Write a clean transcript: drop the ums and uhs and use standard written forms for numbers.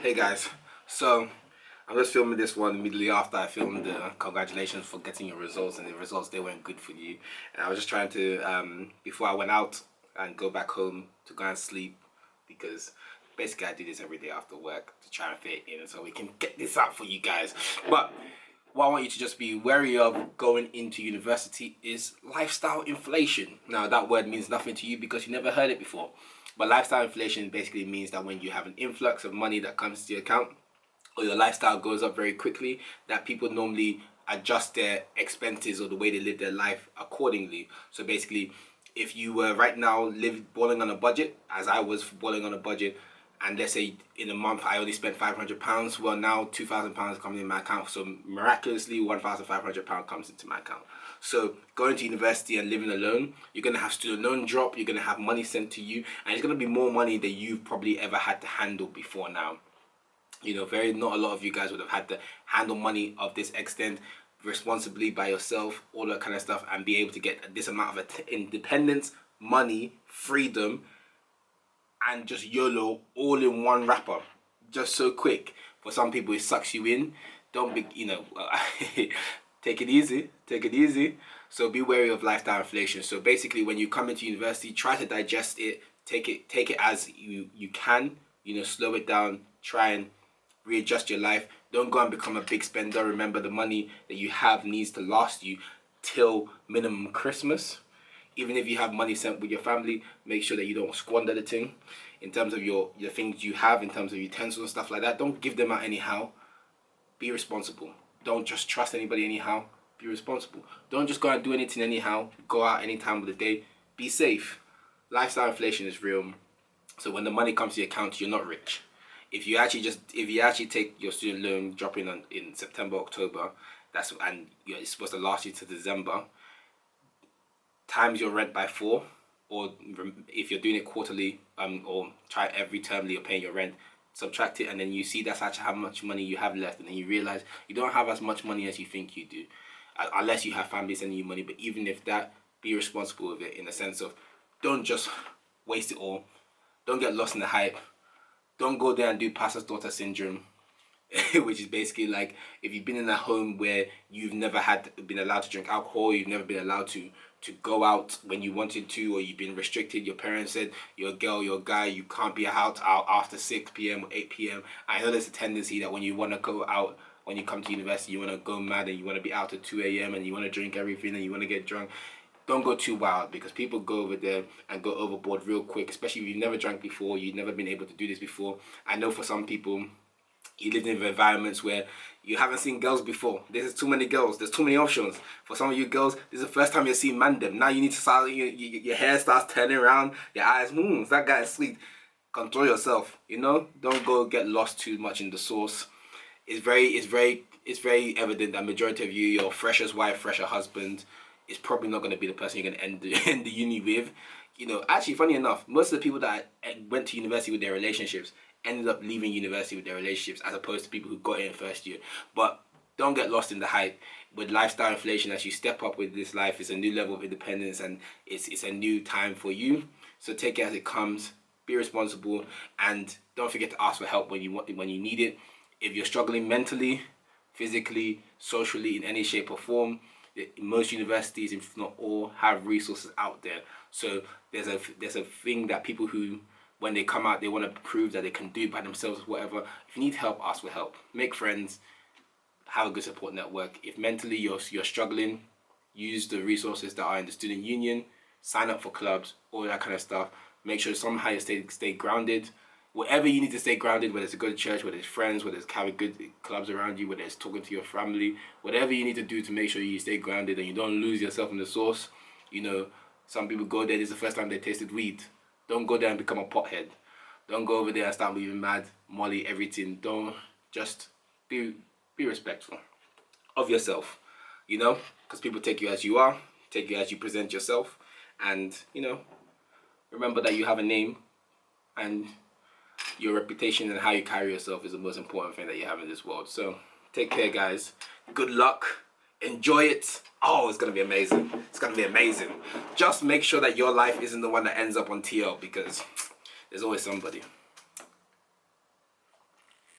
Hey guys, so I'm just filming this one immediately after I filmed the congratulations for getting your results, and the results, they went good for you. And I was just trying to, before I went out and go back home to go and sleep, because basically I do this every day after work to try and fit in so we can get this out for you guys. But what I want you to just be wary of going into university is lifestyle inflation. Now that word means nothing to you because you never heard it before. But lifestyle inflation basically means that when you have an influx of money that comes to your account, or your lifestyle goes up very quickly, that people normally adjust their expenses or the way they live their life accordingly. So basically, if you were right now balling on a budget, as I was balling on a budget, and let's say in a month I only spent £500, well now £2,000 coming in my account, so miraculously £1,500 comes into my account. So going to university and living alone, you're going to have student loan drop, you're going to have money sent to you, and it's going to be more money than you've probably ever had to handle before now. You know, not a lot of you guys would have had to handle money of this extent responsibly by yourself, all that kind of stuff, and be able to get this amount of independence, money, freedom, and just YOLO all in one wrapper, just so quick. For some people it sucks you in. Don't be, take it easy. So be wary of lifestyle inflation. So basically when you come into university, try to digest it, take it as you can, slow it down, try and readjust your life. Don't go and become a big spender. Remember, the money that you have needs to last you till minimum Christmas. Even if you have money sent with your family, make sure that you don't squander the thing. In terms of your things you have, in terms of utensils and stuff like that, don't give them out anyhow. Be responsible. Don't just trust anybody anyhow. Be responsible. Don't just go and do anything anyhow. Go out any time of the day. Be safe. Lifestyle inflation is real. So when the money comes to your account, you're not rich. If you actually take your student loan, drop in September, October, it's supposed to last you to December, times your rent by 4, or if you're doing it quarterly, or try every term that you're paying your rent, subtract it, and then you see that's actually how much money you have left, and then you realize you don't have as much money as you think you do, unless you have family sending you money. But even if that, be responsible with it in the sense of, don't just waste it all. Don't get lost in the hype. Don't go there and do pastor's daughter syndrome, which is basically like if you've been in a home where you've never been allowed to drink alcohol, you've never been allowed to go out when you wanted to, or you've been restricted. Your parents said, you're a girl, you're a guy, you can't be out after 6 p.m. or 8 p.m. I know there's a tendency that when you want to go out, when you come to university, you want to go mad and you want to be out at 2 a.m. and you want to drink everything and you want to get drunk. Don't go too wild, because people go over there and go overboard real quick, especially if you've never drank before, you've never been able to do this before. I know for some people, you live in environments where you haven't seen girls before. There's too many girls. There's too many options. For some of you girls, this is the first time you're seeing mandem. Now you need to start, your hair starts turning around, your eyes, that guy is sweet. Control yourself, Don't go get lost too much in the sauce. It's very evident that majority of you, your freshest wife, fresher husband, is probably not going to be the person you're going to end the uni with. Actually, funny enough, most of the people that went to university with their relationships ended up leaving university with their relationships, as opposed to people who got in first year. But don't get lost in the hype. With lifestyle inflation, as you step up with this life, it's a new level of independence, and it's a new time for you. So take it as it comes. Be responsible, and don't forget to ask for help when you need it. If you're struggling mentally, physically, socially, in any shape or form, most universities, if not all, have resources out there. So there's a thing that people who, when they come out, they want to prove that they can do it by themselves, whatever. If you need help, ask for help. Make friends. Have a good support network. If mentally you're struggling, use the resources that are in the student union. Sign up for clubs, all that kind of stuff. Make sure somehow you stay grounded. Whatever you need to stay grounded, whether it's to go to church, whether it's friends, whether it's having good clubs around you, whether it's talking to your family, whatever you need to do to make sure you stay grounded and you don't lose yourself in the sauce. Some people go there, this is the first time they tasted weed. Don't go there and become a pothead. Don't go over there and start moving mad, molly, everything. Don't, just be respectful of yourself, because people take you as you are, take you as you present yourself, and, remember that you have a name, and your reputation and how you carry yourself is the most important thing that you have in this world. So take care, guys. Good luck. Enjoy it. Oh, it's going to be amazing. It's going to be amazing. Just make sure that your life isn't the one that ends up on TL, because there's always somebody.